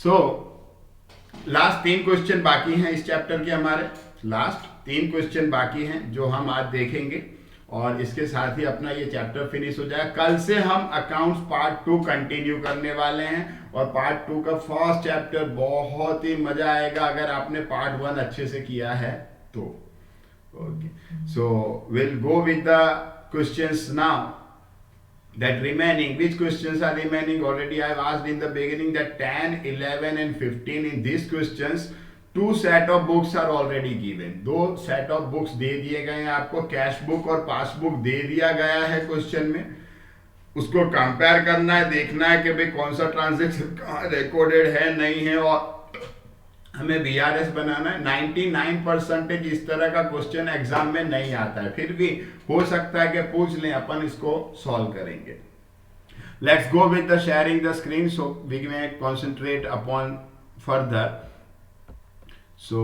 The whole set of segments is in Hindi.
सो लास्ट 3 क्वेश्चन बाकी हैं इस चैप्टर के हमारे। लास्ट 3 क्वेश्चन बाकी हैं जो हम आज देखेंगे और इसके साथ ही अपना ये चैप्टर फिनिश हो जाएगा। कल से हम अकाउंट्स पार्ट 2 कंटिन्यू करने वाले हैं और पार्ट 2 का फर्स्ट चैप्टर बहुत ही मजा आएगा अगर आपने पार्ट 1 अच्छे से किया है तो। Okay, so will go with the questions now that remaining. Which questions are remaining? Already I have asked in the beginning that 10, 11 and 15 in these questions 2 set of books are already given. 2 set of books दे दिए गए हैं आपको, कैश बुक और पासबुक दे दिया गया है क्वेश्चन में। उसको कंपेयर करना है, देखना है कि भाई कौन सा ट्रांजेक्शन कहाँ रिकॉर्डेड है नहीं है और हमें बीआरएस बनाना है। 99% इस तरह का क्वेश्चन एग्जाम में नहीं आता है, फिर भी हो सकता है कि पूछ लें, अपन इसको सॉल्व करेंगे। Let's go with the sharing the screen so we may concentrate upon further. So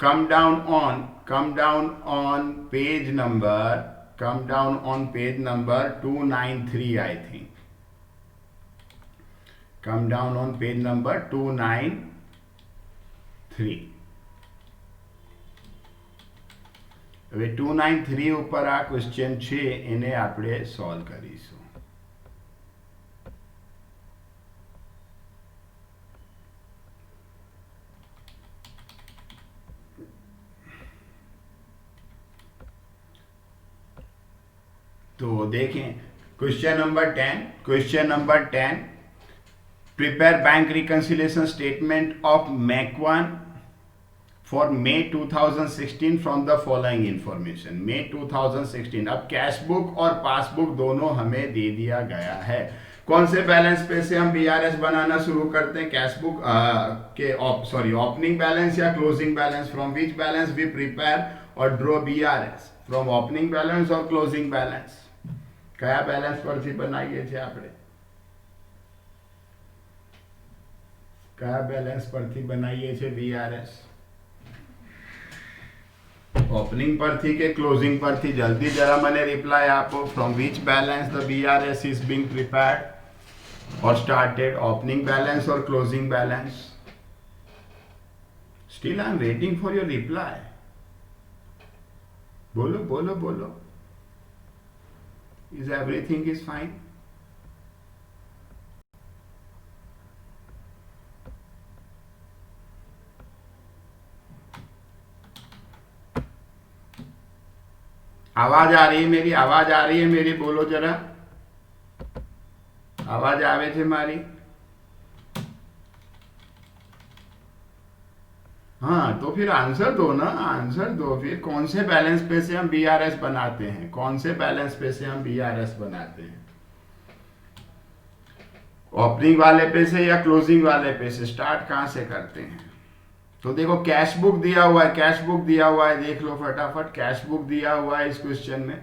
come down on page number 293 I think. Come down on page number 293। હવે 293 ઉપર આ ક્વેશ્ચન છે એને આપણે સોલ્વ કરીશું। तो देखें question number 10 prepare bank reconciliation statement of Macwan for May 2016 from the following information. May 2016। अब कैश बुक और पासबुक दोनों हमें दे दिया गया है। कौन से बैलेंस पे से हम बीआरएस बनाना शुरू करते हैं? कैश बुक के ओपनिंग बैलेंस या closing balance? From which balance we prepare और draw BRS? From opening balance और क्लोजिंग बैलेंस? कया बैलेंस परથી बनाઈએ છે આપણે? कया बैलेंस परથી बनाઈએ છે बीआरएस? ओपनिंग परથી के क्लोजिंग परથી? जल्दी जरा मने रिप्लाई आपो। From which balance the BRS is being prepared और स्टार्टेड? ओपनिंग बैलेंस और closing balance? Still I am waiting for your reply. बोलो बोलो बोलो। Is everything is fine? आवाज आ रही है मेरी? आवाज आ रही है मेरी? बोलो जरा, आवाज आवे छे मारी? हाँ तो फिर आंसर दो ना, आंसर दो फिर। कौन से बैलेंस पे से हम बीआरएस बनाते हैं? कौन से बैलेंस पे से हम बीआरएस बनाते हैं? ओपनिंग वाले पे से या क्लोजिंग वाले पे से? स्टार्ट कहां से करते हैं? तो देखो कैश बुक दिया हुआ है, कैश बुक दिया हुआ है, देख लो फटाफट। कैश बुक दिया हुआ है इस क्वेश्चन में।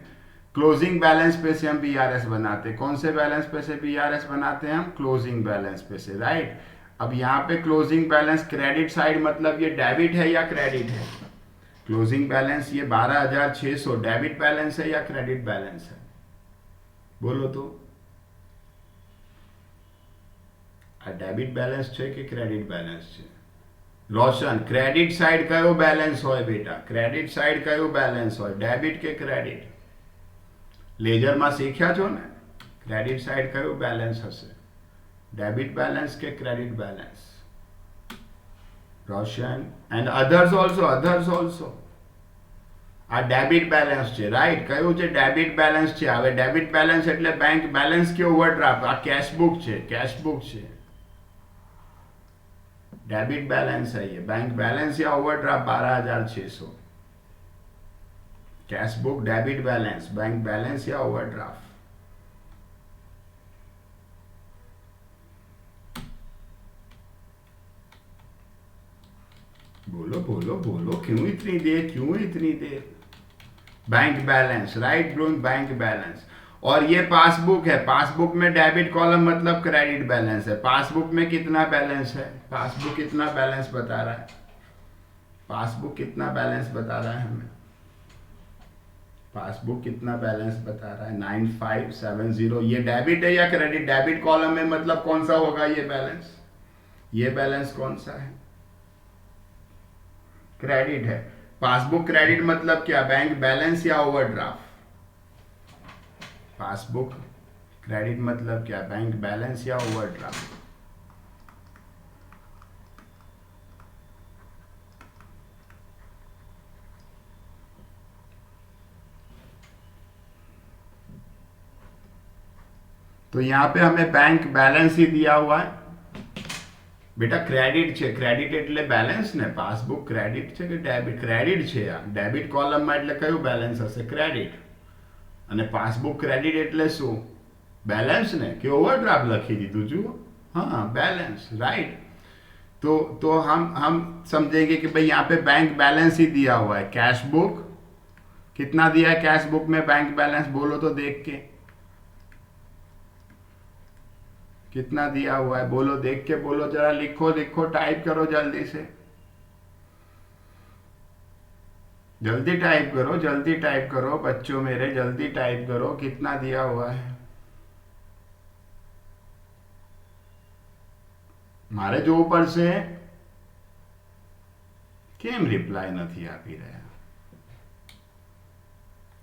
क्लोजिंग बैलेंस पे से हम बीआरएस बनाते हैं। कौन से बैलेंस पे से बीआरएस बनाते हैं हम? क्लोजिंग बैलेंस पे से, राइट। अब यहाँ पे क्लोजिंग बैलेंस क्रेडिट साइड मतलब ये डेबिट है या क्रेडिट है? क्लोजिंग बैलेंस ये 12,600 डेबिट बैलेंस है या क्रेडिट बैलेंस है? बोलो तो। आ डेबिट बैलेंस है कि क्रेडिट बैलेंस है? रोशन, क्रेडिट साइड कयो बैलेंस होय बेटा? क्रेडिट साइड कयो बैलेंस होय? डेबिट के क्रेडिट? लेजर में सीख्या छो ने? क्रेडिट साइड कयो बैलेंस हशे? डेबिट बैलेंस के credit balance? Roshan and others also. आ डेबिट बैलेंस छे, राइट। कયું છે? डेबिट बैलेंस छे। હવે डेबिट बैलेंस એટલે बैंक बैलेंस के ओवरड्राफ्ट। आ कैश बुक छे, कैश बुक छे। डेबिट बैलेंस है ये। बैंक बैलेंस या overdraft 12,600। Cash book, debit balance, bank balance या ओवरड्राफ्ट? बोलो बोलो बोलो। क्यों इतनी देर? Bank balance, right bro, bank balance. और ये पासबुक है। पासबुक में डेबिट कॉलम मतलब क्रेडिट बैलेंस है। पासबुक में कितना बैलेंस है? पासबुक कितना बैलेंस बता रहा है? पासबुक कितना बैलेंस बता रहा है हमें? पासबुक कितना बैलेंस बता रहा है? 9570। ये डेबिट है या क्रेडिट? डेबिट कॉलम में मतलब कौन सा होगा ये बैलेंस? ये बैलेंस कौन सा है? क्रेडिट है। पासबुक क्रेडिट मतलब क्या? बैंक बैलेंस या ओवरड्राफ्ट? पासबुक क्रेडिट मतलब क्या? बैंक बैलेंस या ओवरड्राफ्ट? तो यहां पे हमें बैंक बैलेंस ही दिया हुआ है बेटा। ક્રેડિટ છે, ક્રેડિટ એટલે બેલેન્સ ને, પાસબુક ક્રેડિટ છે કે ડેબિટ? ક્રેડિટ છે આ, ડેબિટ કોલમમાં એટલે કયું બેલેન્સ હશે? ક્રેડિટ. અને પાસબુક ક્રેડિટ એટલે શું? બેલેન્સ ને, કે ઓવરડ્રાફ્ટ લખી દીધું જુઓ, हाँ बैलेंस, राइट। तो हम समझेंगे कि भाई यहाँ पे बैंक बैलेंस ही दिया हुआ है। कैश बुक कितना दिया है? कैश बुक में बैंक बैलेंस बोलो तो देख के, कितना दिया हुआ है बोलो, देख के बोलो जरा, लिखो लिखो, टाइप करो जल्दी से, जल्दी टाइप करो, जल्दी टाइप करो बच्चों मेरे, जल्दी टाइप करो, कितना दिया हुआ है? મારે જોવું પડશે, કેમ રિપ્લાય નથી આપી રહ્યા?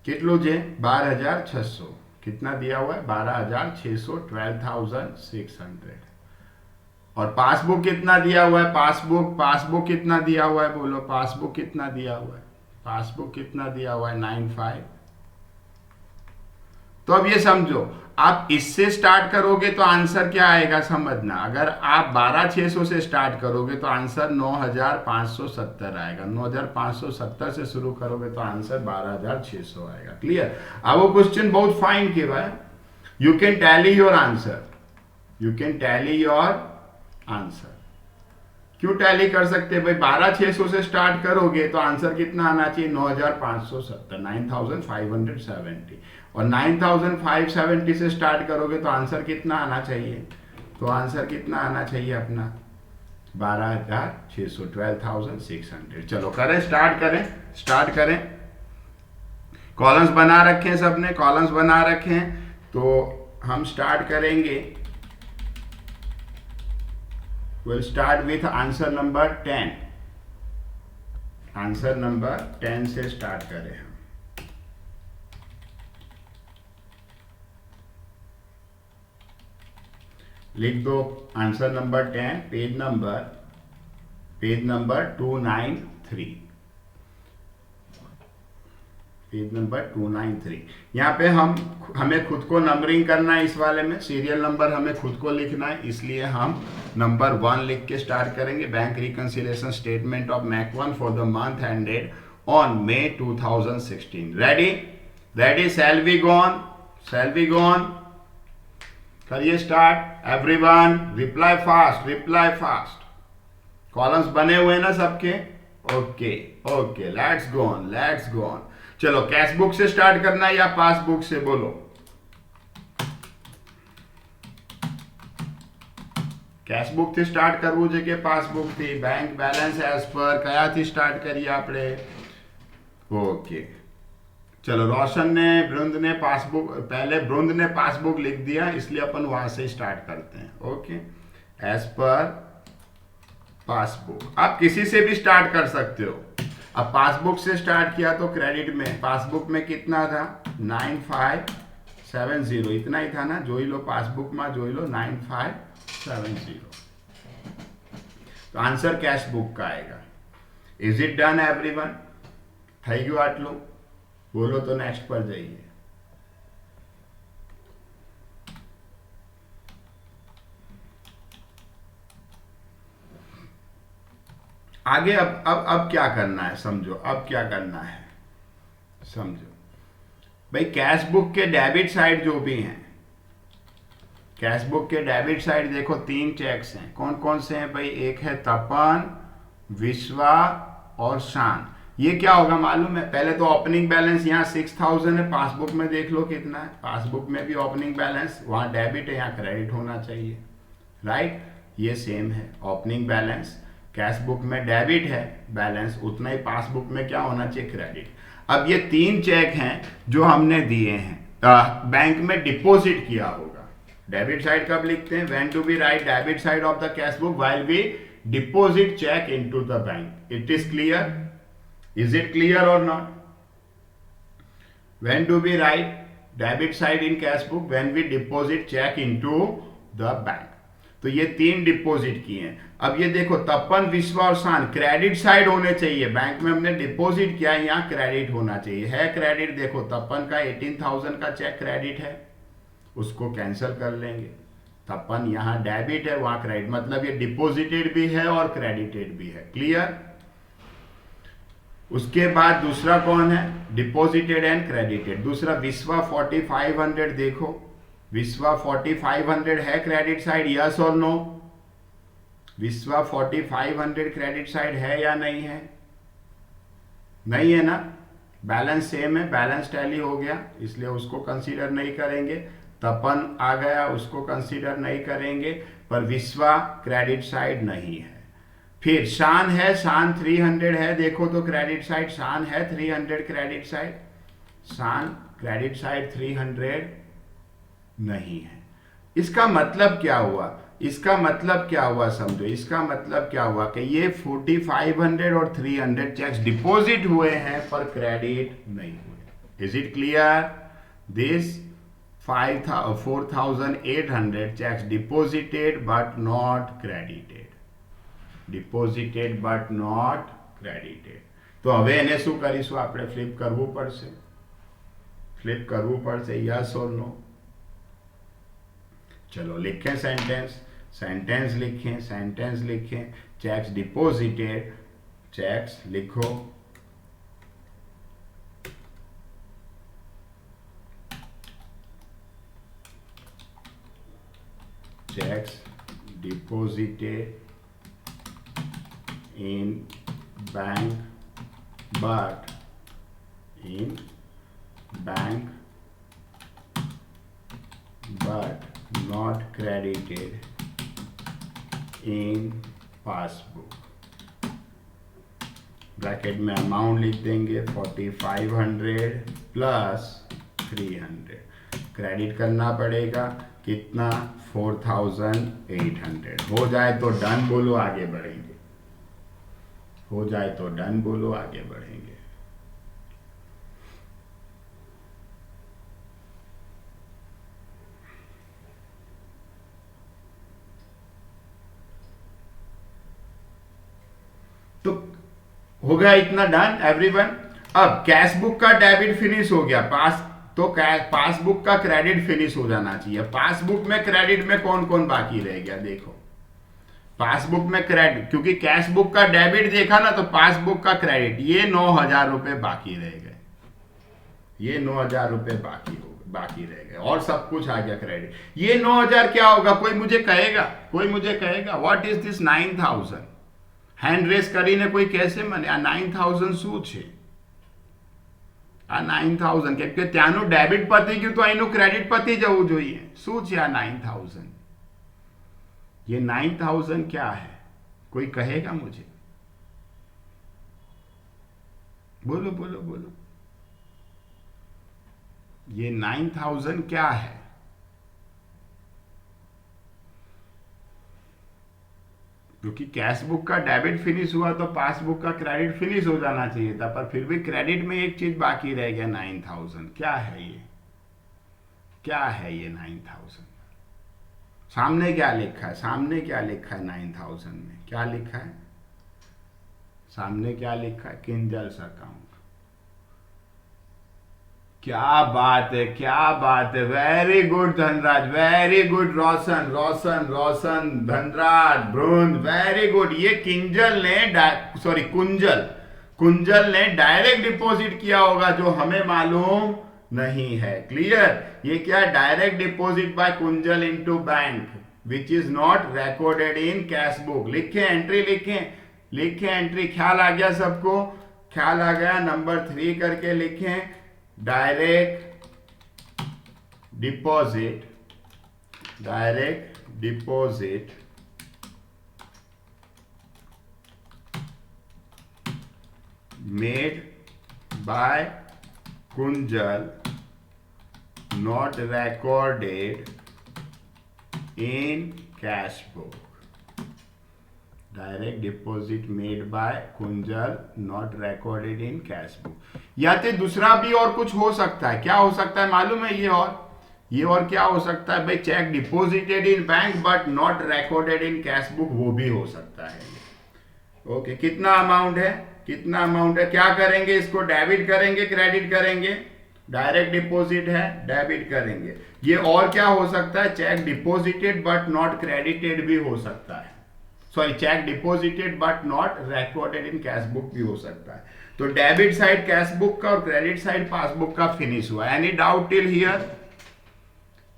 કેટલું છે? 12,600। कितना दिया हुआ है? 12,600, 12,600। और पासबुक कितना दिया हुआ है? पासबुक कितना दिया हुआ है बोलो, पासबुक कितना दिया हुआ है? पासबुक कितना दिया हुआ है? 95। तो अब ये समझो, आप इससे स्टार्ट करोगे तो आंसर क्या आएगा समझना। अगर आप 12,600 से स्टार्ट करोगे तो आंसर 9,570 आएगा। 9,570 से शुरू करोगे तो आंसर 12,600 आएगा। क्लियर? अब वो क्वेश्चन बहुत फाइन के भाई, you can tally your answer, you can tally your answer. क्यों टैली कर सकते हैं भाई? 12,600 से स्टार्ट करोगे तो आंसर कितना आना चाहिए? 9,570, 9,570। और 9,570 से स्टार्ट करोगे तो आंसर कितना आना चाहिए? तो आंसर कितना आना चाहिए अपना? 12,600, 12,600। चलो करें, स्टार्ट करें। कॉलम्स बना रखे हैं सबने, कॉलम्स बना रखे हैं, तो हम स्टार्ट करेंगे। We'll start with answer number 10। Answer number 10 से स्टार्ट करें हम। लिख दो answer number 10, page number 293, page number 293। यहाँ पे हमें खुद को नंबरिंग करना है। इस वाले में सीरियल नंबर हमें खुद को लिखना है, इसलिए हम नंबर 1 लिख के स्टार्ट करेंगे। Bank reconciliation statement of Mac 1 for the month ended on May 2016। Ready? Shall we gone? करिए start everyone, reply fast. Columns बने हुए ना सबके? Okay, let's go on. चलो, कैश बुक से स्टार्ट करना है या पासबुक से बोलो? कैश बुक थी स्टार्ट करवू जे के पासबुक थी? बैंक बैलेंस एज पर कया थी स्टार्ट करिए आपने? ओके, चलो, रोशन ने, बृंद ने पासबुक, पहले बृंद ने पासबुक लिख दिया, इसलिए अपन वहां से स्टार्ट करते हैं। Okay, as per passbook. आप किसी से भी स्टार्ट कर सकते हो। अब पासबुक से स्टार्ट किया तो क्रेडिट में पासबुक में कितना था? 9570, इतना ही था ना? जोई लो पासबुक में, जोई लो 9570। तो आंसर कैश बुक का आएगा। Is it done everyone? થઈ ગયું આટલું? बोलो तो नेक्स्ट पर जाइए। आगे अब क्या करना है समझो। अब क्या करना है समझो भाई। कैश बुक के डेबिट साइड जो भी हैं, कैश बुक के डेबिट साइड देखो 3 चेक्स हैं। कौन कौन से हैं भाई? एक है तपन, विश्वा और शान। ये क्या होगा मालूम है? पहले तो ओपनिंग बैलेंस यहाँ 6,000 है, पासबुक में देख लो कितना है। पासबुक में भी ओपनिंग बैलेंस, वहाँ डेबिट है, यहाँ क्रेडिट होना चाहिए, राइट? ये सेम है। ओपनिंग बैलेंस कैश बुक में डेबिट है बैलेंस, उतना ही पासबुक में क्या होना चाहिए? क्रेडिट। अब ये 3 चेक हैं जो हमने दिए हैं, बैंक में डिपॉजिट किया होगा। डेबिट साइड कब लिखते हैं? When do we write debit side of the cash book? While we deposit cheque into the bank. It is clear? Is it clear और not? When do we write debit side in cash book? When we deposit cheque into the bank. तो ये 3 डिपॉजिट किए हैं। अब ये देखो, तपन, विश्वा और शान क्रेडिट साइड होने चाहिए। बैंक में हमने डिपॉजिट किया, यहाँ क्रेडिट होना चाहिए। है क्रेडिट? देखो, तपन का 18,000 का चेक क्रेडिट है, उसको कैंसिल कर लेंगे। तपन यहाँ डेबिट है, वहां क्रेडिट, मतलब ये डिपॉजिटेड भी है और क्रेडिटेड भी है। क्लियर? उसके बाद दूसरा कौन है? Deposited and credited. दूसरा विश्वा 4500, देखो विश्वा 4500 है क्रेडिट साइड, यस और नो? विश्वा 4500 क्रेडिट साइड है या नहीं है? नहीं है ना? बैलेंस सेम है, बैलेंस टैली हो गया, इसलिए उसको कंसीडर नहीं करेंगे। तपन आ गया, उसको कंसीडर नहीं करेंगे। पर विश्वा क्रेडिट साइड नहीं है। फिर शान है, शान 300 है, देखो तो क्रेडिट साइड शान है 300 क्रेडिट साइड। शान क्रेडिट साइड 300 नहीं है। इसका मतलब क्या हुआ? इसका मतलब क्या हुआ समझो। इसका मतलब क्या हुआ कि ये 4500 और 300 चेक्स डिपॉजिट हुए हैं पर क्रेडिट नहीं हुए। Is it clear? This 4800 checks deposited but not credited, deposited but not credited. तो હવે એને શું કરીશું? આપણે ફ્લિપ કરવું પડશે, ફ્લિપ કરવું પડશે, યસ ઓર નો? चलो लिखें सेंटेंस, सेंटेंस लिखें, सेंटेंस लिखें। चेक्स डिपॉजिटेड, चेक्स लिखो, checks deposited in bank but not credited in passbook। Bracket में अमाउंट लिख देंगे 4500 प्लस 300। क्रेडिट करना पड़ेगा कितना? 4800। हो जाए तो डन बोलो, आगे बढ़ेंगे। हो जाए तो डन बोलो, आगे बढ़ेंगे। तो हो गया इतना डन एवरीवन। अब कैश बुक का डेबिट फिनिश हो गया, पासबुक का क्रेडिट फिनिश हो जाना चाहिए। पासबुक में क्रेडिट में कौन कौन बाकी रह गया? देखो, पासबुक में क्रेडिट, क्योंकि कैश बुक का डेबिट देखा ना, तो पासबुक का क्रेडिट, ये 9000 रुपए बाकी रह गए। ये 9000 रुपए बाकी रह गए और सब कुछ आ गया क्रेडिट। ये 9000 क्या होगा? कोई मुझे कहेगा? कोई मुझे कहेगा what is this 9000? Hand raise કરીને કોઈ કહેશે મને આ 9000 શું છે? આ 9000 કેમ કે ત્યાંનું ડેબિટ પતી ગયું તો અહીંનું ક્રેડિટ પતી જવું જોઈએ। શું છે આ 9000? ये 9000 क्या है? कोई कहेगा मुझे? बोलो बोलो बोलो, ये 9000 क्या है? क्योंकि कैश बुक का डेबिट फिनिश हुआ तो पासबुक का क्रेडिट फिनिश हो जाना चाहिए था, पर फिर भी क्रेडिट में एक चीज बाकी रह गया 9000। क्या है ये? क्या है ये 9000? सामने क्या लिखा है? सामने क्या लिखा है 9000 में? क्या लिखा है सामने? क्या लिखा है? किंजल्स अकाउंट। क्या बात है, क्या बात है, very good Dhanraj, very good Roshan, Roshan Roshan, Dhanraj, ब्रोंज, वेरी गुड। ये कुंजल ने डायरेक्ट डिपॉजिट किया होगा जो हमें मालूम नहीं है। क्लियर? ये क्या? Direct deposit by Kunjal into bank which is not recorded in cash book. लिखें एंट्री, लिखें एंट्री। ख्याल आ गया सबको? ख्याल आ गया? नंबर 3 करके लिखें, direct deposit made by Kunjal not recorded in cash book, direct deposit made by Kunjal not recorded in cash book. या तो दूसरा भी और कुछ हो सकता है, क्या हो सकता है मालूम है? ये और क्या हो सकता है भाई? Check deposited in bank but not recorded in cash book, वो भी हो सकता है। ओके, कितना अमाउंट है? कितना अमाउंट है? क्या करेंगे इसको? डेबिट करेंगे, क्रेडिट करेंगे? डायरेक्ट डिपॉजिट है, डेबिट करेंगे। ये और क्या हो सकता है? Check deposited but not credited भी हो सकता है। Sorry, check deposited but not recorded in cash book भी हो सकता है। तो डेबिट साइड कैश बुक का और क्रेडिट साइड पासबुक का फिनिश हुआ। Any doubt till here?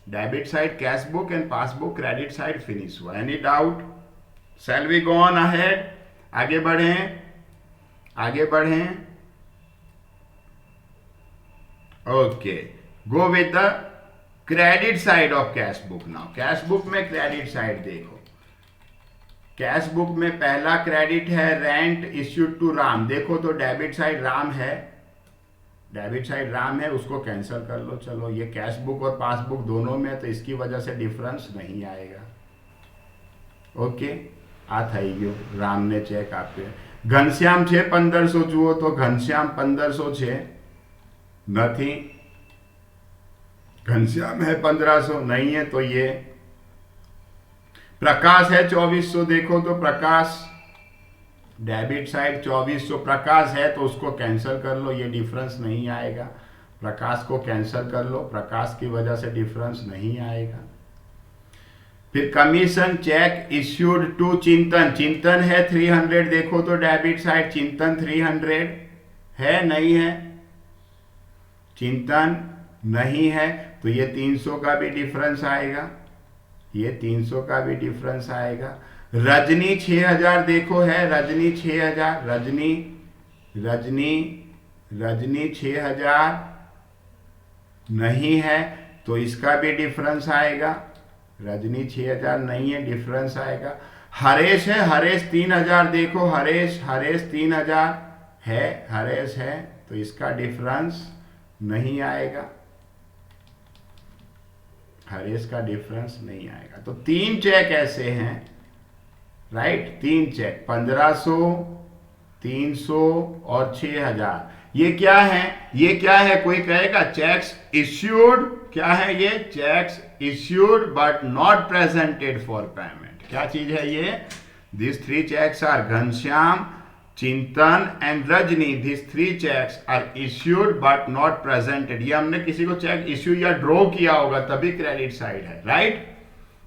Debit side cash book and passbook, credit side finish हुआ। Any doubt? Shall we go on ahead? आगे बढ़ें, आगे बढ़ें। Okay, go with the credit side of cash book now. Cash book में क्रेडिट साइड देखो। कैश बुक में पहला क्रेडिट है रेंट इश्यूड टू राम। देखो तो डेबिट साइड राम है, डेबिट साइड राम है, उसको कैंसिल कर लो। चलो, ये कैश बुक और पासबुक दोनों में, तो इसकी वजह से डिफरेंस नहीं आएगा। ओके, आ थई गयो, राम ने चेक आपे। घनश्याम છે 1500 જુઓ તો घनश्याम 1500 છે नहीं, घनश्याम है 1500 नहीं है, तो ये प्रकाश है 2400। देखो तो प्रकाश, डेबिट साइड 2400, प्रकाश है तो उसको कैंसिल कर लो, ये डिफरेंस नहीं आएगा। प्रकाश को कैंसिल कर लो, प्रकाश की वजह से डिफरेंस नहीं आएगा। फिर कमीशन चेक इश्यूड टू चिंतन, चिंतन है 300। देखो तो डेबिट साइड चिंतन 300 है नहीं है? चिंतन नहीं है, तो ये 300 का भी डिफरेंस आएगा, ये 300 का भी डिफरेंस आएगा। रजनी 6000 देखो है, रजनी 6000, रजनी रजनी रजनी 6000 नहीं है, तो इसका भी डिफरेंस आएगा। रजनी 6000 नहीं है, डिफरेंस आएगा। हरेश है, हरेश 3000 देखो, हरेश 3000 है, हरेश है, तो इसका डिफरेंस नहीं आएगा, हरेश का डिफरेंस नहीं आएगा। तो 3 चेक ऐसे हैं, राइट? 3 चेक 1500, 300 और 6000। ये क्या है? ये क्या है? कोई कहेगा चेक्स इश्यूड, क्या है ये? Checks issued but not presented for payment. क्या चीज है ये? This 3 cheques are Ghanshyam, Chintan and Rajni. This 3 cheques are issued but not presented. ये हमने किसी को चेक इश्यू या ड्रॉ किया होगा तभी क्रेडिट साइड है, राइट?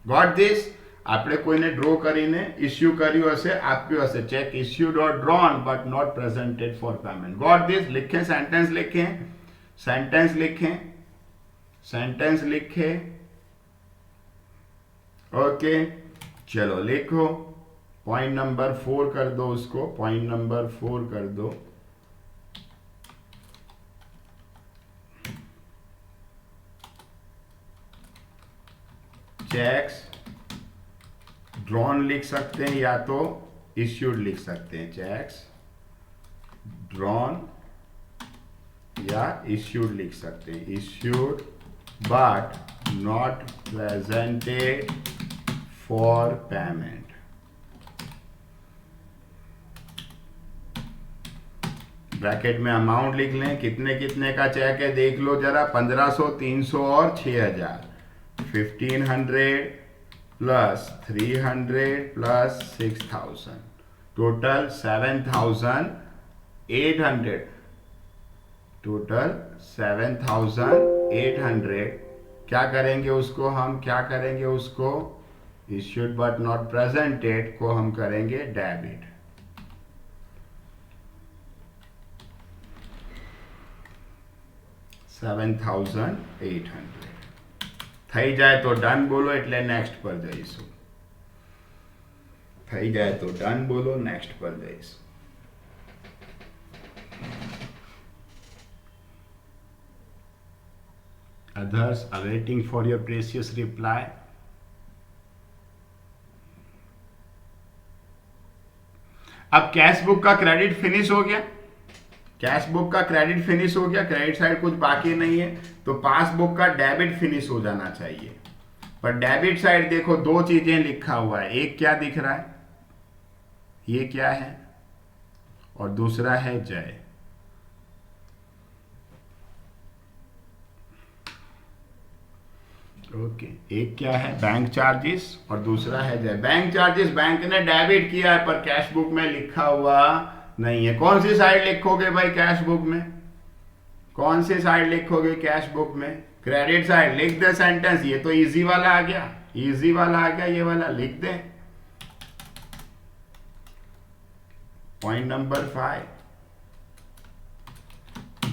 Got this? આપણે કોઈને ડ્રો કરીને ઇશ્યુ કર્યું હશે, આપ્યું હશે, cheque issued or drawn but not presented for payment. Got this? लिखें, सेंटेंस लिखें, सेंटेंस लिखें, सेंटेंस लिखें। ओके, चलो लिखो। पॉइंट नंबर 4 कर दो उसको, पॉइंट नंबर 4 कर दो। चेक्स ड्रॉन लिख सकते हैं या तो इश्यूड लिख सकते हैं। चेक्स ड्रॉन या इश्यूड लिख सकते हैं। Issued but not presented for payment. Bracket में अमाउंट लिख लें, कितने कितने का चेक है देख लो जरा। 1500, 300 और 6000। 1500 प्लस 300 प्लस 6000, टोटल 7800। टोटल 7800। क्या करेंगे उसको हम? क्या करेंगे उसको? इश्यूड बट नॉट प्रेजेंटेड को हम करेंगे डेबिट। $7,800 થઈ જાય તો ડન બોલો, એટલે નેક્સ્ટ પર જઈશું। થઈ જાય તો ડન બોલો, નેક્સ્ટ પર જઈશું। Others are waiting for your precious reply. अब कैश बुक का क्रेडिट फिनिश हो गया, कैश बुक का क्रेडिट फिनिश हो गया, क्रेडिट साइड कुछ बाकी नहीं है, तो पासबुक का डेबिट फिनिश हो जाना चाहिए। पर डेबिट साइड देखो दो चीजें लिखा हुआ है, एक क्या दिख रहा है, ये क्या है, और दूसरा है जय। ओके, एक क्या है बैंक चार्जेस और दूसरा है जय। बैंक चार्जेस बैंक ने डेबिट किया है पर कैश बुक में लिखा हुआ नहीं है। कौन सी साइड लिखोगे भाई कैश बुक में, कौन सी साइड लिखोगे कैश बुक में, क्रेडिट साइड। लिख दे सेंटेंस, ये तो इजी वाला आ गया, इजी वाला आ गया, ये वाला लिख दे। Point number 5,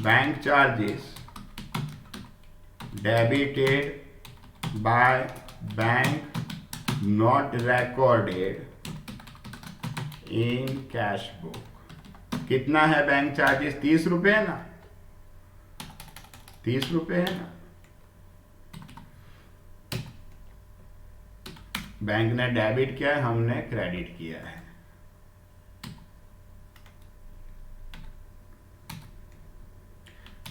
bank charges debited by bank not recorded in cash book। कितना है बैंक चार्जेस, 30 रुपए है ना, 30 रुपए है ना। बैंक ने डेबिट किया है, हमने क्रेडिट किया है।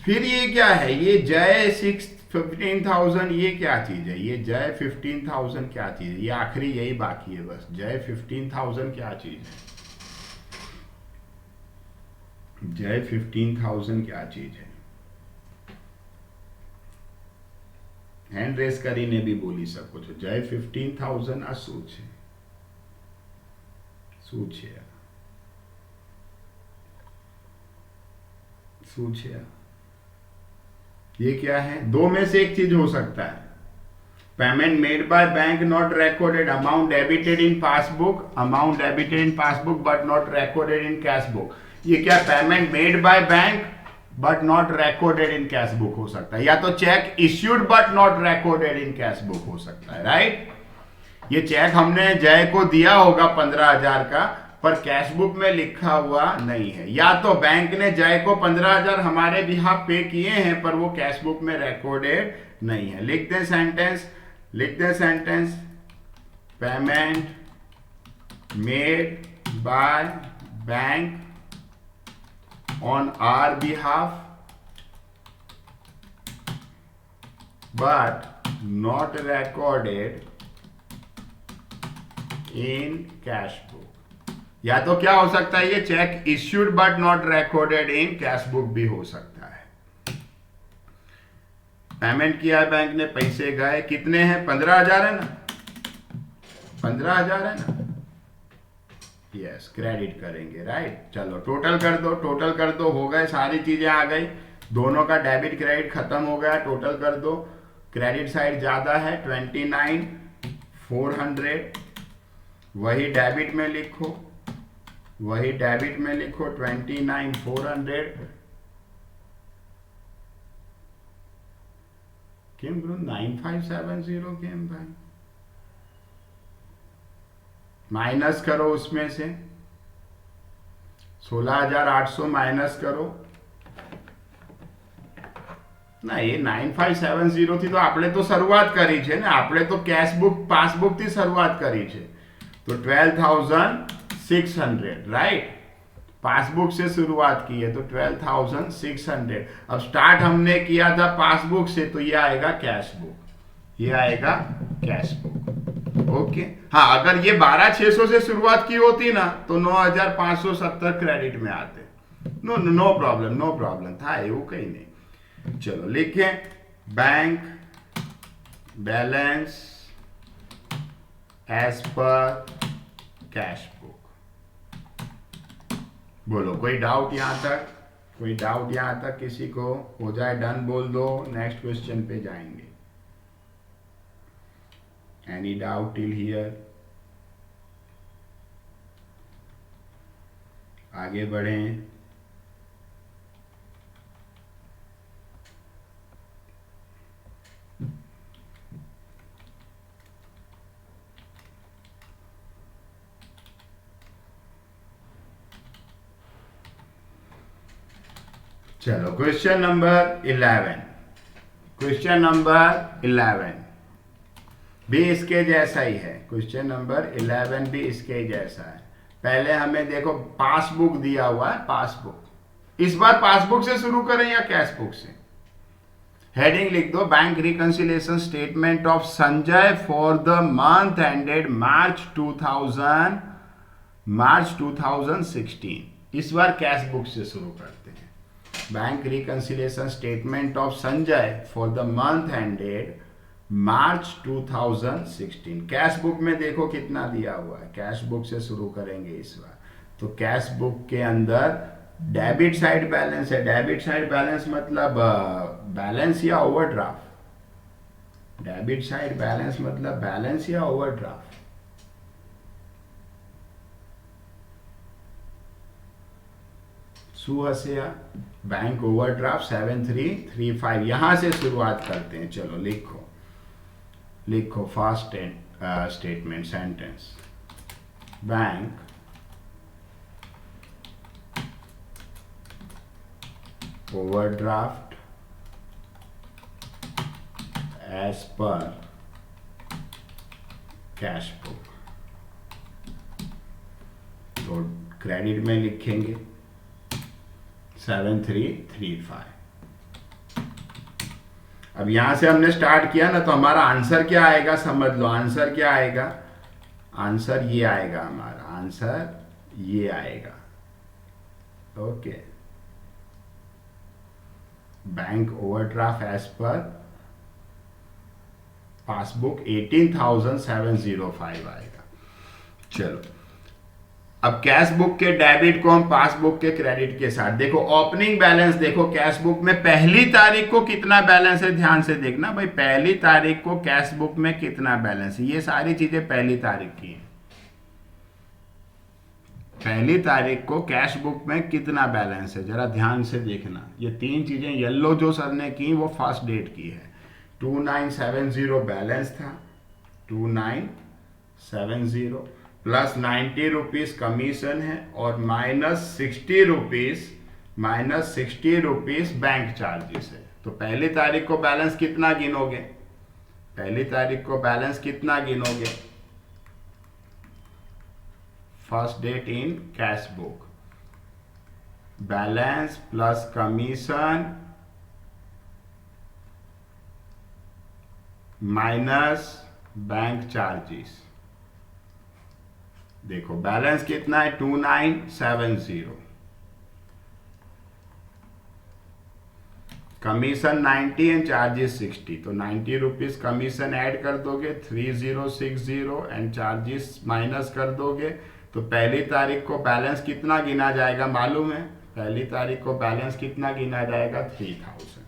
फिर ये क्या है, ये जय 15,000, ये क्या चीज है, ये जय 15,000 क्या चीज है, ये आखिरी यही बाकी है बस। जय 15,000 क्या चीज है, जय 15,000 क्या चीज है। हैंड रेस કરીને भी बोली શકો છો, જય 15,000 આ શું છે, શું છે, શું છે, ये क्या है। दो में से एक चीज हो सकता है, payment made by bank not recorded, amount debited in passbook, amount debited in passbook but not recorded in cash book. ये क्या, payment made by bank but not recorded in cash book हो सकता है, या तो check issued but not recorded in cash book हो सकता है, राइट। ये चेक हमने जय को दिया होगा 15,000 का, पर कैश बुक में लिखा हुआ नहीं है, या तो बैंक ने जय को 15,000 हमारे बिहाफ पे किए हैं पर वो कैश बुक में रिकॉर्डेड नहीं है। लिख दे सेंटेंस, लिख दे sentence, payment made by bank on our behalf but not recorded in cash book। या तो क्या हो सकता है, ये check issued but not recorded in cash book भी हो सकता है। पेमेंट किया है बैंक ने, पैसे गए, कितने हैं, 15,000 है ना, 15,000 है ना, यस, क्रेडिट करेंगे, राइट। चलो टोटल कर दो, टोटल कर दो, हो गए, सारी चीजें आ गई, दोनों का डेबिट क्रेडिट खत्म हो गया, टोटल कर दो। क्रेडिट साइड ज्यादा है 29,400, वही डेबिट में लिखो, वही डेबिट में लिखो 29,400। केम ब्रो 9570 केम भाई, माइनस करो उसमें से 16,800 माइनस करो ના એ 9570 થી તો આપણે તો શરૂઆત કરી છે ને, આપણે તો કેશ બુક પાસબુક થી શરૂઆત કરી છે, तो 12,600, राइट। पासबुक से शुरुआत की है तो 12,600। अब स्टार्ट हमने किया था पासबुक से, तो ये आएगा कैश बुक, ये आएगा कैश बुक, ओके। हाँ, अगर ये 12,600 से शुरुआत की होती ना तो 9,570 क्रेडिट में आते। No no problem, no problem था, એવું कहीं नहीं। चलो लिखें, bank balance as per cash book. बोलो कोई डाउट यहां तक, कोई डाउट यहां तक किसी को, हो जाए डन बोल दो, नेक्स्ट क्वेश्चन पे जाएंगे। एनी डाउट टिल हियर, आगे बढ़ें। चलो क्वेश्चन नंबर 11, क्वेश्चन नंबर 11 भी इसके जैसा ही है, क्वेश्चन नंबर 11 भी इसके जैसा है। पहले हमें देखो पासबुक दिया हुआ है, पासबुक, इस बार पासबुक से शुरू करें या कैश बुक से, हेडिंग लिख दो, bank reconciliation statement of Sanjay for the month ended March 2016। इस बार कैश बुक से शुरू करते हैं। Bank reconciliation statement of Sanjay for the month ended March 2016। Cash book में देखो कितना दिया हुआ है, कैश बुक से शुरू करेंगे इस बार। तो कैश बुक के अंदर डेबिट साइड बैलेंस है। डेबिट साइड बैलेंस मतलब बैलेंस या ओवरड्राफ्ट। डेबिट साइड बैलेंस मतलब बैलेंस या ओवरड्राफ्ट। सुहसिया बैंक ओवरड्राफ्ट 7335, यहां से शुरुआत करते हैं। चलो लिखो first statement sentence, bank overdraft as per cash book. तो क्रेडिट में लिखेंगे 7335। अब यहां से हमने स्टार्ट किया ना, तो हमारा आंसर क्या आएगा समझ लो। आंसर क्या आएगा? आंसर ये आएगा, हमारा आंसर ये आएगा। Okay, bank overdraft as per passbook 18,705 आएगा। चलो, अब कैश बुक के डेबिट को हम पासबुक के क्रेडिट के साथ, देखो ओपनिंग बैलेंस देखो कैश बुक में पहली तारीख को कितना बैलेंस है, ध्यान से देखना भाई। पहली तारीख को कैश बुक में कितना बैलेंस है, ये सारी चीजें पहली तारीख की है। पहली तारीख को कैश बुक में कितना बैलेंस है, जरा ध्यान से देखना। ये तीन चीजें येलो जो सर ने की वो फर्स्ट डेट की है। 2970 बैलेंस था, 2970 प्लस 90 रुपीज कमीशन है और -60 रुपीज बैंक चार्जेस है। तो पहली तारीख को बैलेंस कितना गिनोगे? पहली तारीख को बैलेंस कितना गिनोगे? First date in cash book, balance plus commission minus bank charges. देखो बैलेंस कितना है 2970, कमीशन 90 एंड चार्जेस 60। तो 90 रुपीज कमीशन ऐड कर दोगे, 3060 एंड चार्जेस माइनस कर दोगे। तो पहली तारीख को बैलेंस कितना गिना जाएगा मालूम है? पहली तारीख को बैलेंस कितना गिना जाएगा? 3000।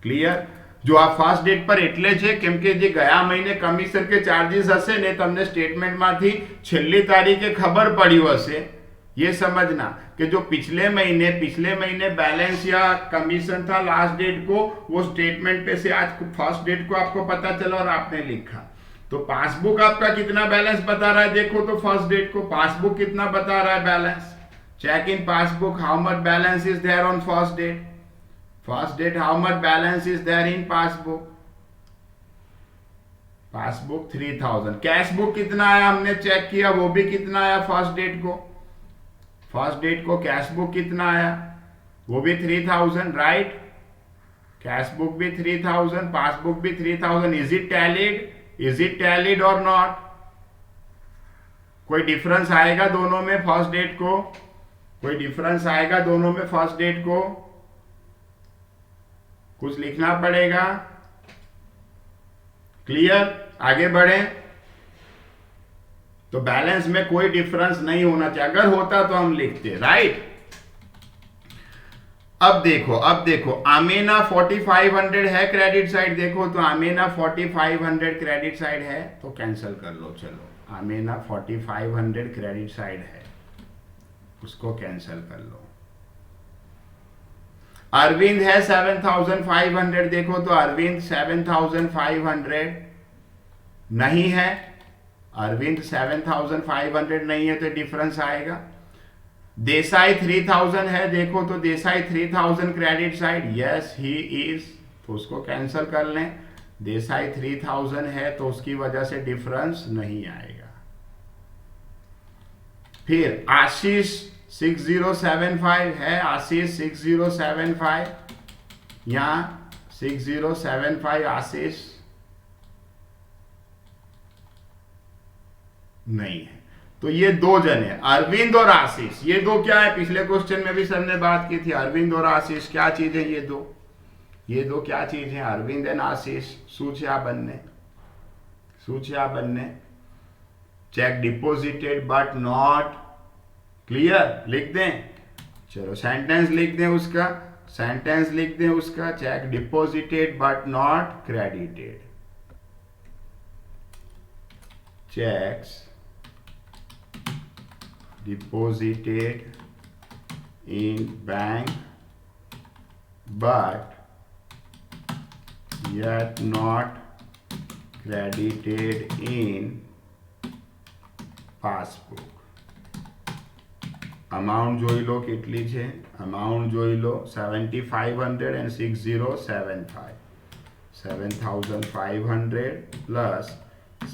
क्लियर? जो आप फर्स्ट डेट पर એટલે છે કેમ કે જે ગયા મહિને કમિશન કે ચાર્जेस હશે ને તમને સ્ટેટમેન્ટમાંથી છેલ્લી તારીખે ખબર પડ્યું હશે। ये समझना कि जो पिछले महीने बैलेंस या कमीशन था लास्ट डेट को, वो स्टेटमेंट पे से आज फर्स्ट डेट को आपको पता चला और आपने लिखा। तो पासबुक आपका कितना बैलेंस बता रहा है, देखो तो फर्स्ट डेट को पासबुक कितना बता रहा है balance. Check in passbook how much balance is there on first date. First date how much balance is there in passbook. Passbook 3000। Cash book कितना आया हमने चेक किया, वो भी कितना आया फर्स्ट डेट को। फर्स्ट डेट को कैश बुक कितना आया, वो भी 3000 राइट। कैश बुक भी 3000, पासबुक भी 3000। इज इट टैलिड और नॉट? कोई डिफरेंस आएगा दोनों में फर्स्ट डेट को? कोई डिफरेंस आएगा दोनों में फर्स्ट डेट को? कुछ लिखना पड़ेगा। क्लियर? आगे बढ़े। तो बैलेंस में कोई डिफरेंस नहीं होना चाहिए, अगर होता तो हम लिखते राइट। अब देखो आमेना 4500 है क्रेडिट साइड, देखो तो आमेना 4500 क्रेडिट साइड है तो कैंसिल कर लो। चलो आमेना 4500 क्रेडिट साइड है, उसको कैंसिल कर लो। अरविंद है 7500, देखो तो अरविंद 7500 नहीं है। अरविंद 7500 नहीं है तो डिफरेंस आएगा। देसाई 3000 है, देखो तो Desai 3000 credit side, yes he is, तो उसको कैंसिल कर लें। देसाई 3000 है तो उसकी वजह से डिफरेंस नहीं आएगा। फिर आशीष 6075 है, आशीष 6075, यहाँ 6075 आशीष नहीं है। तो ये दो जन है, अरविंद और आशीष। ये दो क्या है, पिछले क्वेश्चन में भी सर ने बात की थी, अरविंद और आशीष क्या चीज है, ये दो क्या चीज है, अरविंद एंड आशीष। सूचिया बनने cheque deposited but not clear, लिख दें। चलो सेंटेंस लिख दें उसका, cheque deposited but not credited. Cheques deposited in bank but yet not credited in passbook. Amount જોઈ લો કેટલી છે, અમાઉન્ટ જોઈ લો 7500 and 6075, 7500 plus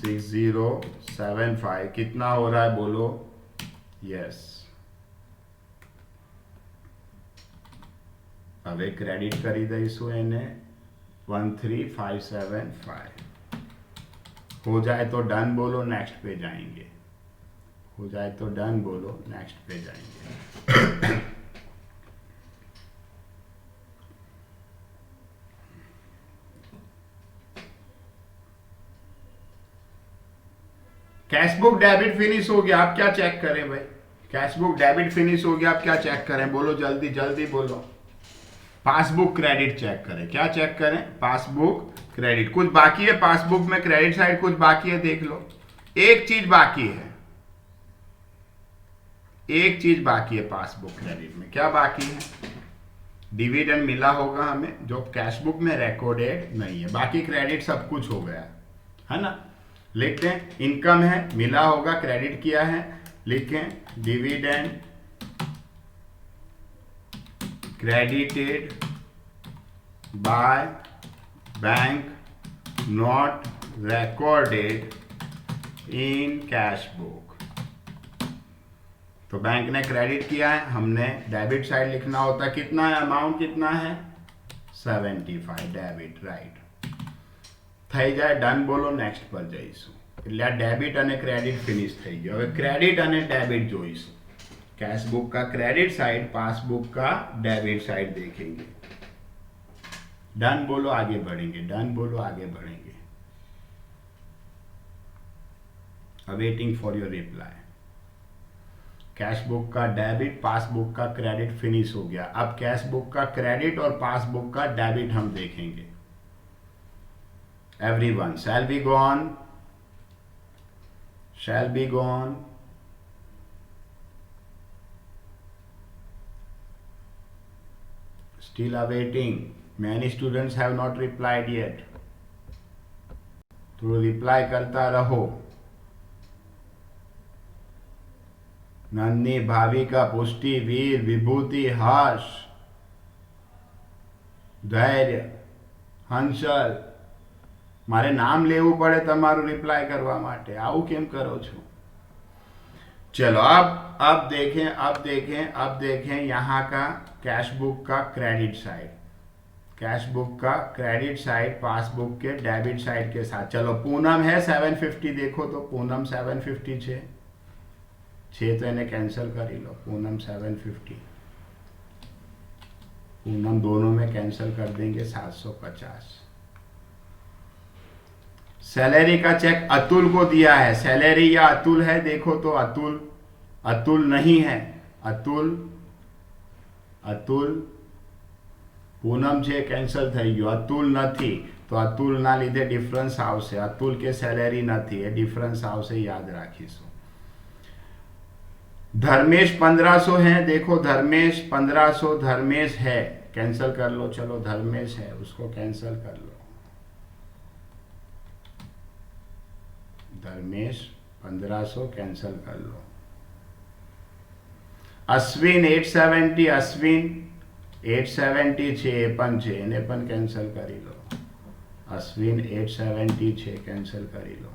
6075 कितना हो रहा है बोलो, यस। હવે ક્રેડિટ કરી દઈશું એને 13575, हो जाए तो डन बोलो, नेक्स्ट पे जाएंगे, हो जाए तो डन बोलो, नेक्स्ट पे जाएंगे। कैशबुक डेबिट फिनिश हो गया, आप क्या चेक करें भाई, कैशबुक डेबिट फिनिश हो गया, आप क्या चेक करें बोलो, जल्दी जल्दी बोलो। पासबुक क्रेडिट चेक करें, क्या चेक करें, पासबुक क्रेडिट। कुछ बाकी है पासबुक में, क्रेडिट साइड कुछ बाकी है, देख लो। एक चीज बाकी है, एक चीज बाकी है पासबुक क्रेडिट में, क्या बाकी है, डिविडेंड मिला होगा हमें जो कैशबुक में रिकॉर्डेड नहीं है, बाकी क्रेडिट सब कुछ हो गया है ना। लिखते हैं इनकम है, मिला होगा, क्रेडिट किया है, लिखें dividend credited bye bank not recorded in cash book. तो बैंक ने क्रेडिट किया है, हमने डेबिट साइड लिखना होता है, कितना है अमाउंट, कितना है 75 डेबिट, राइट। થઈ જાય ડન બોલો, નેક્સ્ટ પર જઈશું। એટલે આ ડેબિટ અને ક્રેડિટ ફિનિશ થઈ ગયો। હવે ક્રેડિટ અને ડેबिट જોઈશું, कैशबुक का क्रेडिट साइड, पासबुक का डेबिट साइड देखेंगे। डन बोलो, आगे बढ़ेंगे, डन बोलो, आगे बढ़ेंगे। Awaiting for your reply. Cashbook का डेबिट, पासबुक का क्रेडिट फिनिश हो गया। अब कैशबुक का क्रेडिट और पासबुक का डेबिट हम देखेंगे। Everyone, shall be gone, shall be gone, still awaiting, many students have not replied yet, तो रिप्लाई करता रहो। नन्नी, भाविका, पुष्टि, वीर, विभूति, हर्ष, धैर्य, हंसल, मारे नाम लेवू पड़े तमारू रिप्लाई करवा माटे, आऊ केम करो छो। चलो अब देखें यहाँ का कैशबुक का क्रेडिट साइड, कैशबुक का क्रेडिट साइड पासबुक के डेबिट साइड के साथ। चलो पूनम है 750, देखो तो पूनम 750 छे तो इन्हें कैंसिल कर ही लो। पूनम 750, पूनम दोनों में कैंसिल कर देंगे 750। सैलरी का चेक अतुल को दिया है, सैलरी या अतुल है, देखो तो अतुल नहीं है, अतुल पूनम छे कैंसल થઈ ગયો, અતુલ નથી તો અતુલના લીધે ડિફરન્સ આવશે, અતુલ કે સેલેરી નથી, એ ડિફરન્સ આવશે, याद રાખીશું। धर्मेश 1500 है, देखो धर्मेश 1500, धर्मेश है, कैंसिल कर लो। चलो धर्मेश है, उसको कैंसिल कर लो। धर्मेश 1500 कैंसिल कर लो। अश्विन 870, अश्विन 870 છે, એ પણ છે, એને પણ કેન્સલ કરી લો। અશ્વિન 870 છે, કેન્સલ કરી લો।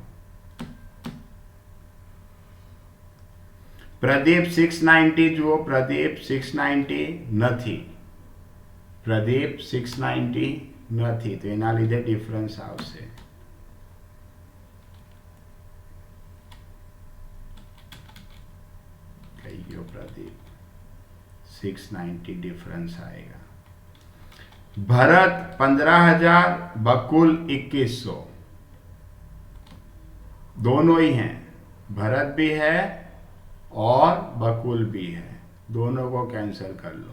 પ્રદીપ 690 જુઓ, પ્રદીપ 690 નથી, પ્રદીપ 690 નથી, તો એના લીધે ડિફરન્સ આવશે. કઈ ગયો પ્રદીપ? 690 डिफरेंस आएगा. भरत 15,000, बकुल 2100, दोनों ही हैं. भरत भी है और बकुल भी है, दोनों को कैंसिल कर लो.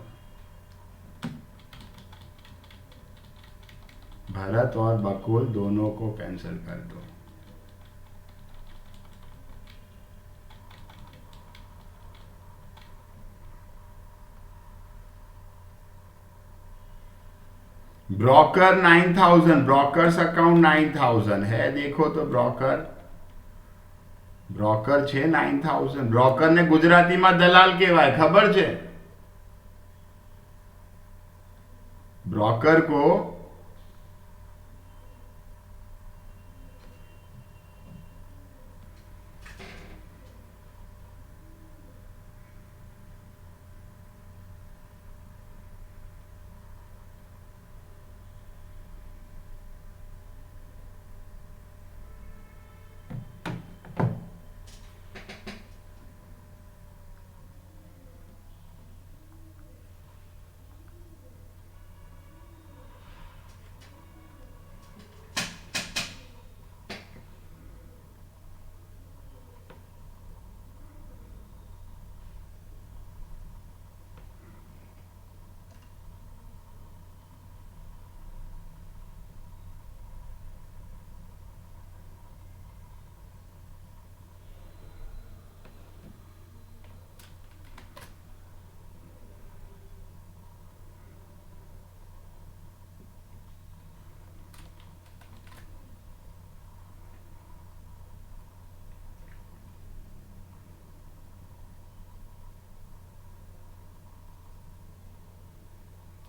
भरत और बकुल दोनों को कैंसिल कर दो. ब्रोकर 9,000, ब्रोकर्स अकाउंट 9,000 है. देखो तो ब्रोकर છે 9,000. બ્રોકર ને ગુજરાતીમાં દલાલ કહેવાય, ખબર છે? ब्रोकर को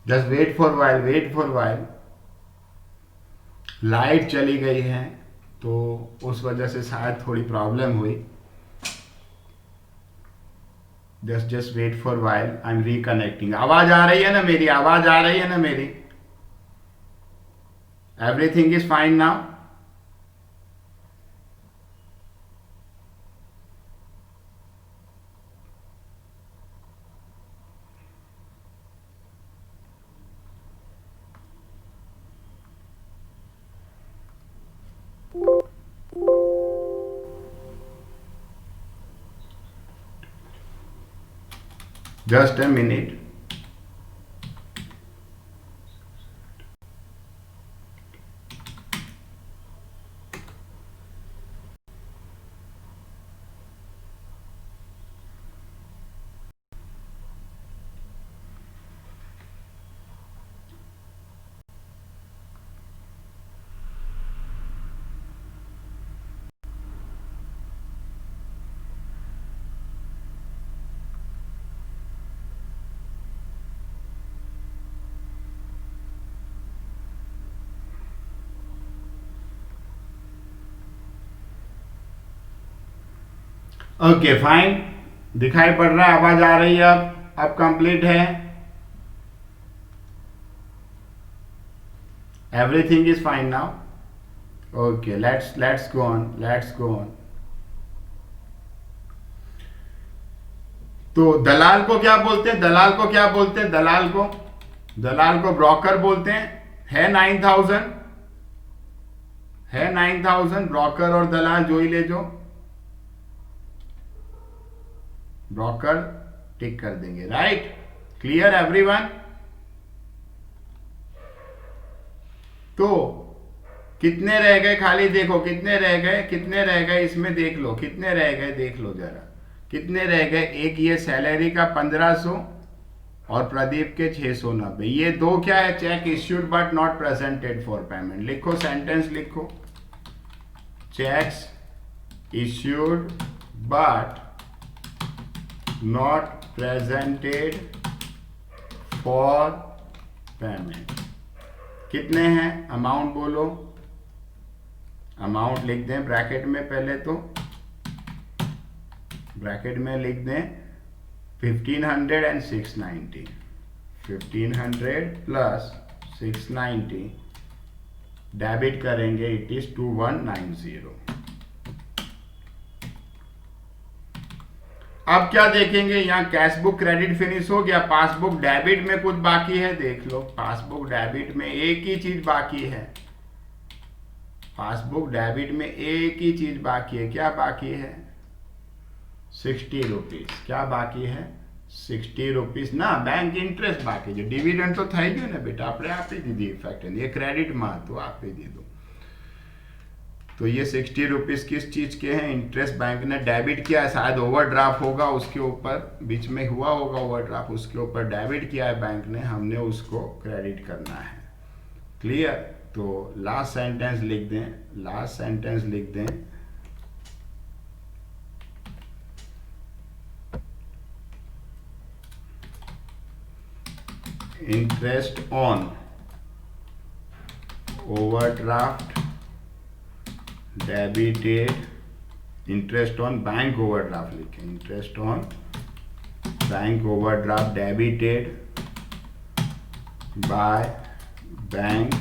just wait for while. Light चली गई है तो उस वजह से शायद थोड़ी प्रॉब्लम हुई. Just wait for while. I am reconnecting. आवाज आ रही है ना मेरी? आवाज आ रही है ना मेरी? Everything is fine now. Just a minute. Okay fine. दिखाई पड़ रहा है, आवाज आ रही है. अब कंप्लीट है. Everything is fine now. Okay, let's go on. तो दलाल को क्या बोलते हैं? दलाल को ब्रोकर बोलते हैं. है 9,000. ब्रोकर और दलाल जो ही ले जो. ब्रोकर टिक कर देंगे. राइट? Clear everyone? तो कितने रह गए? खाली देखो कितने रह गए इसमें. देख लो कितने रह गए, देख लो जरा कितने रह गए. एक ये सैलरी का 1,500 और प्रदीप के 690. ये दो क्या है? Check issued but not presented for payment. लिखो, सेंटेंस लिखो. Checks issued but not presented for payment. कितने हैं? अमाउंट बोलो. अमाउंट लिख दें ब्रैकेट में. पहले तो ब्रैकेट में लिख दें 1,500 and 690. 1,500 plus 690 डेबिट करेंगे इट इज 2190। अब क्या देखेंगे, यहाँ कैश बुक क्रेडिट फिनिश हो गया, पासबुक डेबिट में कुछ बाकी है, देख लो पासबुक डेबिट में एक ही चीज बाकी है, पासबुक डेबिट में एक ही चीज बाकी है, क्या बाकी है 60 रुपीज, क्या बाकी है 60 रुपीज ना, बैंक इंटरेस्ट बाकी है, डिविडेंड तो થઈ ગયું ને બેટા, આપણે આપી દીધી ઇફેક્ટ, ये क्रेडिट માં હતું આપી દીધું। तो ये 60 रुपीज किस चीज के हैं, इंटरेस्ट बैंक ने डेबिट किया है, शायद ओवरड्राफ्ट होगा उसके ऊपर, बीच में हुआ होगा ओवरड्राफ्ट, उसके ऊपर डेबिट किया है बैंक ने, हमने उसको क्रेडिट करना है। क्लियर, तो लास्ट सेंटेंस लिख दें, लास्ट सेंटेंस लिख दें, interest on overdraft debited, interest on bank overdraft लिखें, interest on bank overdraft debited by bank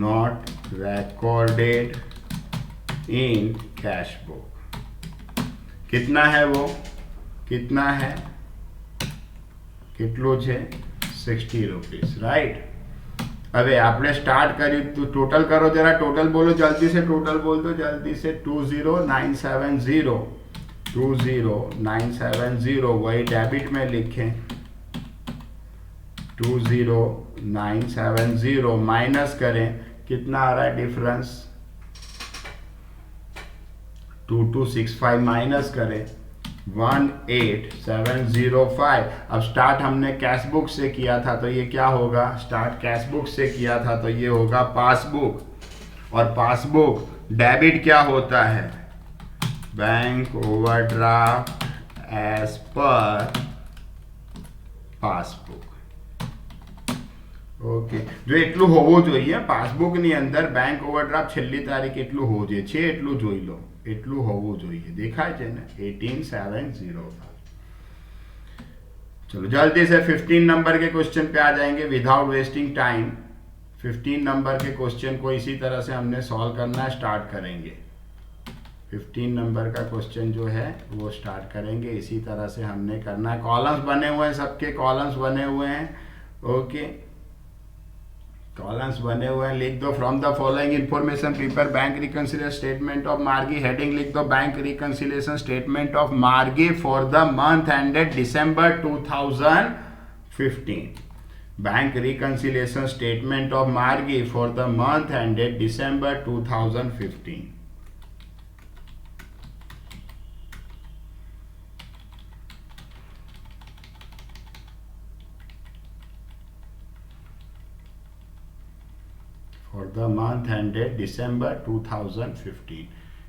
not recorded in cash book. कितना है वो, कितना है, कितलो छे 60 रुपीज, राइट। હવે આપણે સ્ટાર્ટ કર્યું તો ટોટલ કરો જરા, ટોટલ બોલો જલ્દી से, टोटल बोल दो जल्दी से, 20970, 20970 वही डेबिट में लिखें, 20970 माइनस करें, कितना आ रहा है डिफरेंस 2265 माइनस करें 18705। अब स्टार्ट हमने कैश बुक से किया था तो ये क्या होगा, स्टार्ट कैश बुक से किया था तो ये होगा पासबुक, और पासबुक डेबिट क्या होता है, bank overdraft as per passbook. Okay, जो એટલું હોવું જોઈએ પાસબુકની અંદર बैंक ओवरड्राफ्ट છેલ્લી તારીખ એટલું હોવું જોઈએ છે, એટલું જોઈ લો, એટલું હોવું જોઈએ, દેખાય છે ને 1870। चलो जल्दी से 15 नंबर के क्वेश्चन पे आ जाएंगे विदाउट वेस्टिंग टाइम। 15 नंबर के क्वेश्चन को इसी तरह से हमने सॉल्व करना स्टार्ट करेंगे। 15 नंबर का क्वेश्चन जो है वो स्टार्ट करेंगे, इसी तरह से हमने करना है। कॉलम्स बने हुए हैं, सबके कॉलम्स बने हुए हैं, ओके कॉलम्स बने हुए हैं। लिख दो from the following information prepare bank reconciliation statement of Margi. Heading लिख दो bank reconciliation statement of Margi for the month ended December 2015। Bank reconciliation statement of Margi for the month ended December 2015। For the month ended December 2015।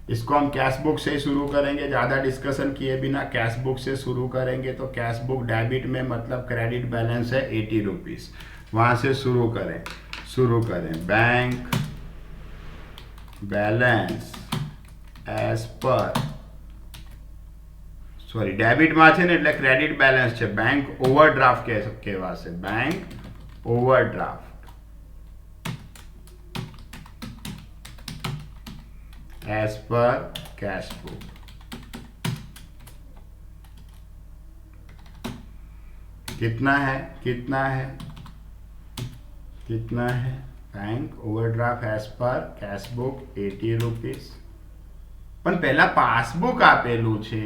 इसको हम कैश बुक से शुरू करेंगे, ज़्यादा डिस्कशन किए बिना कैश बुक से शुरू करेंगे। तो कैश बुक डेबिट में मतलब क्रेडिट बैलेंस है 80 रुपीज़, वहाँ से शुरू करें। Bank balance as per sorry debit में है એટલે क्रेडिट बैलेंस है, बैंक ओवरड्राफ्ट कहेवा से, bank overdraft as per cash book. कितना है bank overdraft as per cash book 80 rupees. પણ પહેલા પાસબુક આપેલું છે,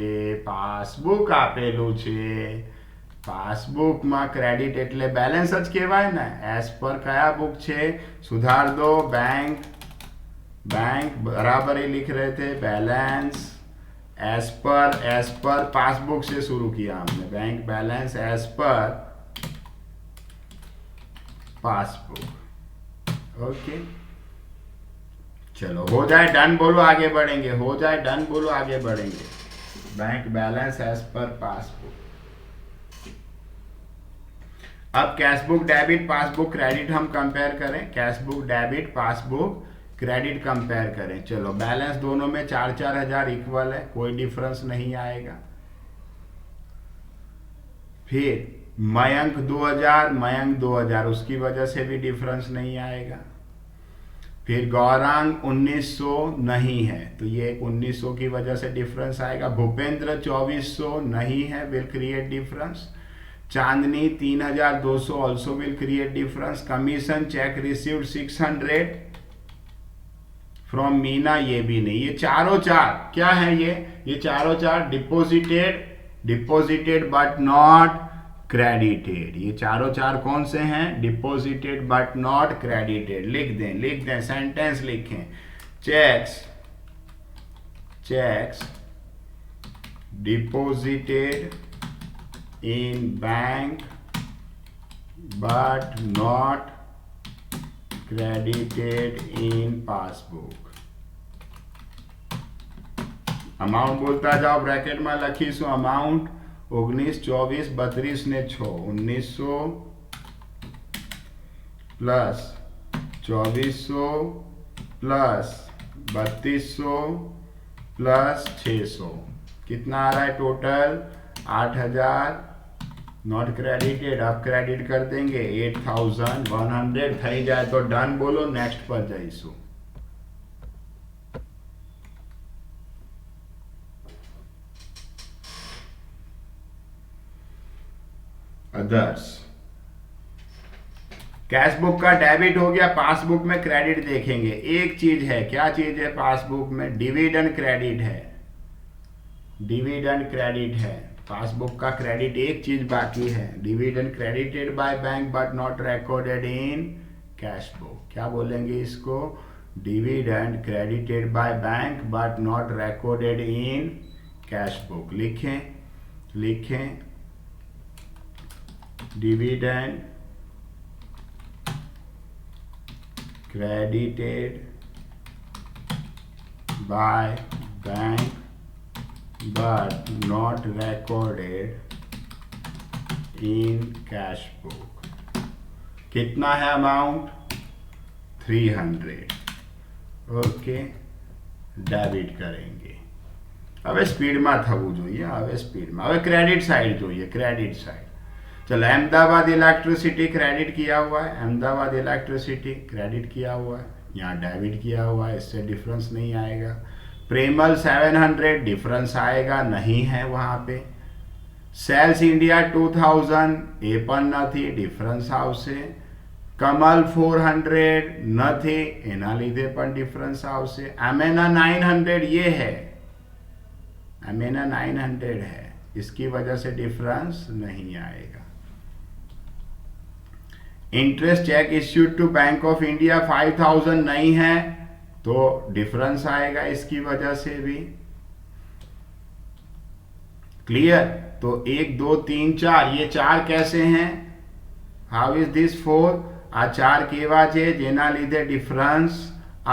પાસબુકમાં ક્રેડિટ એટલે બેલેન્સ જ કહેવાય ને। એઝ પર કયા બુક છે, સુધાર દો, बैंक बराबर ही लिख रहे थे, बैलेंस एज पर पासबुक से शुरू किया हमने, bank balance as per passbook. Okay चलो हो जाए डन बोलो आगे बढ़ेंगे, हो जाए डन बोलो आगे बढ़ेंगे। Bank balance as per passbook. अब cash book debit passbook credit हम कंपेयर करें, cash book debit passbook credit compare करें। चलो बैलेंस दोनों में 4-4 हजार इक्वल है, कोई डिफरेंस नहीं आएगा। फिर मयंक 2000 उसकी वजह से भी डिफरेंस नहीं आएगा। फिर गौरांग 1900 नहीं है, तो ये एक 1900 की वजह से डिफरेंस आएगा। भूपेंद्र 2400 नहीं है, will create difference. Chandni 3200 also will create difference. Commission check received 600 from Meena, ये भी नहीं। ये चारों चार क्या है, ये चारों चार डिपोजिटेड बट नॉट क्रेडिटेड। ये चारों चार कौन से हैं, डिपोजिटेड बट नॉट क्रेडिटेड। लिख दें सेंटेंस लिखें। Cheques deposited in bank but not credited in passbook. Amount बोलता जाओ, ब्रैकेट में लखीशु अमाउंट 19, 24, 32 ने 6, 1900 प्लस 2400 प्लस 3200 प्लस 600, कितना आ रहा है टोटल 8000 नॉट क्रेडिटेड। अब क्रेडिट कर देंगे 8100 થઈ જાય तो डन बोलो, नेक्स्ट पर जाइसु। अदर्स, कैश बुक का डेबिट हो गया, पासबुक में क्रेडिट देखेंगे। एक चीज है, क्या चीज है पासबुक में, डिविडेंड क्रेडिट है। डिविडेंड क्रेडिट है पासबुक का, क्रेडिट एक चीज बाकी है, dividend credited bye bank but not recorded in cash book. क्या बोलेंगे इसको, dividend credited bye bank but not recorded in cash book. लिखें dividend credited by bank but not recorded in cash book। कितना है अमाउंट 300। ओके, डेबिट करेंगे। હવે સ્પીડમાં થવું જોઈએ, હવે સ્પીડમાં। હવે ક્રેડિટ સાઈડ જોઈએ, ક્રેડિટ સાઈડ। चलो, अहमदाबाद इलेक्ट्रिसिटी क्रेडिट किया हुआ है, अहमदाबाद इलेक्ट्रिसिटी क्रेडिट किया हुआ है, यहाँ डेबिट किया हुआ है, इससे डिफरेंस नहीं आएगा। प्रेमल 700 डिफरेंस आएगा, नहीं है वहाँ पे। सेल्स इंडिया 2000 એ પણ નથી, डिफरेंस આવશે। कमल 400 નથી, એના લીધે પણ डिफरेंस આવશે। अमेना 900 ये है, अमेना 900 है, इसकी वजह से डिफरेंस नहीं आएगा। Interest cheque issued to Bank of India 5000 नहीं है, तो डिफरेंस आएगा इसकी वजह से भी। क्लियर, तो 1 2 3 4, ये 4 कैसे हैं, हाउ इज दिस 4, आ 4 केवा છે જેના લીધે ડિફરન્સ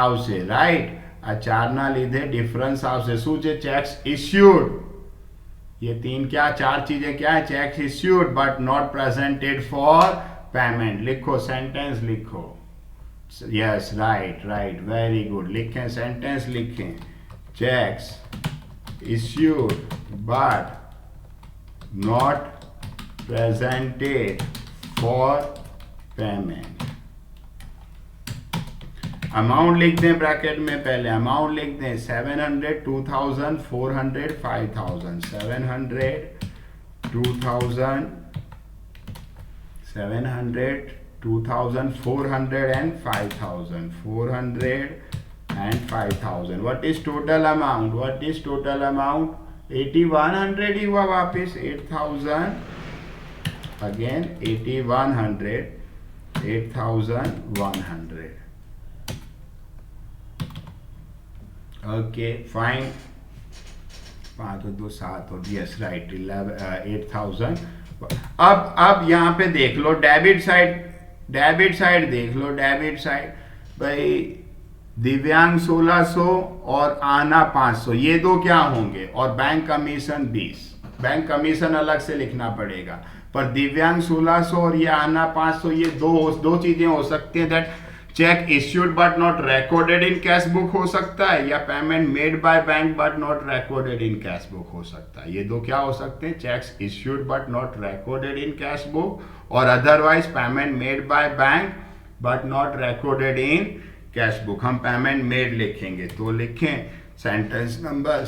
આવશે, રાઈટ। આ 4 ના લીધે ડિફરન્સ આવશે। શું છે, ચેક્સ ઇશ્યુડ। ये 3 क्या, 4 चीजें क्या है, checks issued but not presented for payment. लिखो सेंटेंस लिखो, यस राइट, वेरी गुड। लिखें सेंटेंस लिखें, checks issued but not presented for payment. Amount लिख दें ब्रैकेट में, पहले अमाउंट लिख दें 700 2000 400 5000। 700 2000 400 and 5000, 400 and 5000। what is total amount, 8100 ही हुआ वापस, 8000 again 8100, 8100। ओके फाइन, 5 और 2 7 और यस राइट 8000। अब यहाँ पे देख लो डेबिट साइड देख लो, डेबिट साइड भाई दिव्यांग 1600 और आना 500, ये दो क्या होंगे, और बैंक कमीशन 20। बैंक कमीशन अलग से लिखना पड़ेगा, पर दिव्यांग 1600 और ये आना 500, ये दो चीजें हो सकती हैं। That cheque issued but not recorded in cash book हो सकता है, या payment made by bank but not recorded in cash book हो सकता है। ये दो क्या हो सकते हैं, cheques issued but not recorded in cash book, और otherwise payment made by bank but not recorded in cash book. हम पेमेंट मेड लिखेंगे, तो लिखें सेंटेंस नंबर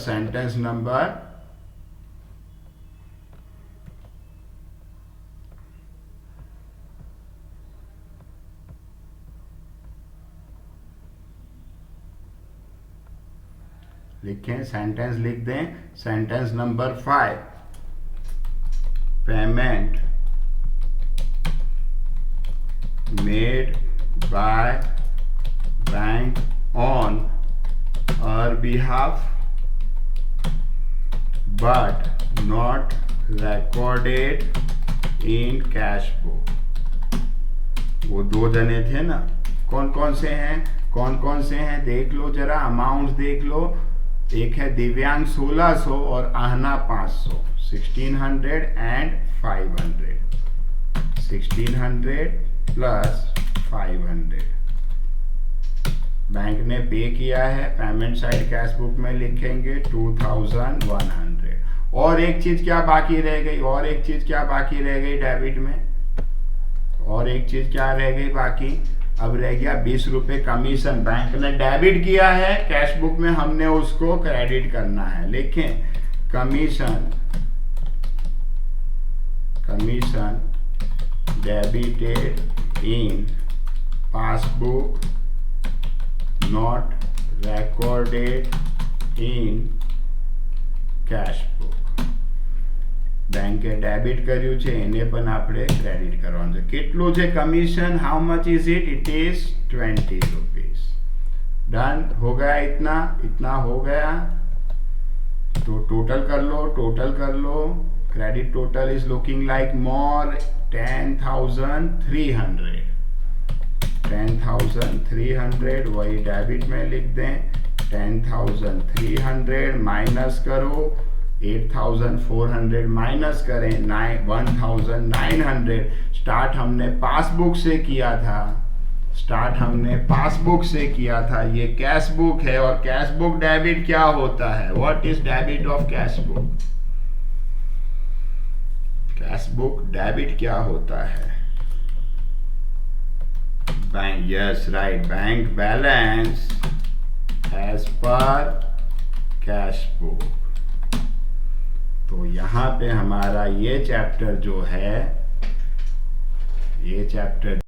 लिखें, सेंटेंस लिख दें, sentence number 5, payment made by bank on our behalf but not recorded in cash book। वो दो जने थे ना, कौन कौन से हैं देख लो जरा, अमाउंट देख लो। एक है दिव्यांग 1600 और आहना 500, 1600 एंड 500, 1600 प्लस 500 बैंक ने पे किया है। पेमेंट साइड कैश बुक में लिखेंगे 2100। और एक चीज क्या बाकी रह गई, डेबिट में और एक चीज क्या रह गई बाकी, अब रह गया 20 रुपए कमीशन। बैंक ने डेबिट किया है, कैश बुक में हमने उसको क्रेडिट करना है। लिखें commission debited in passbook not recorded in cash book। બેંકે ડેબિટ કર્યું છે, એને પણ આપણે ક્રેડિટ કરવાનું છે। કેટલું છે commission, how much is it is 20 rupees. Done हो गया, इतना हो गया। तो टोटल कर लो, credit total is looking like more 10,300, 10,300 वही डेबिट में लिख दें। 10,300 माइनस करो, 8,400 माइनस करें 1,900। स्टार्ट हमने पासबुक से किया था, ये कैश बुक है और कैश बुक डेबिट क्या होता है, what is debit of cash book, cash book debit क्या होता है, bank, yes right, bank balance as per cash book. तो यहाँ पे हमारा ये चैप्टर जो है, ये चैप्टर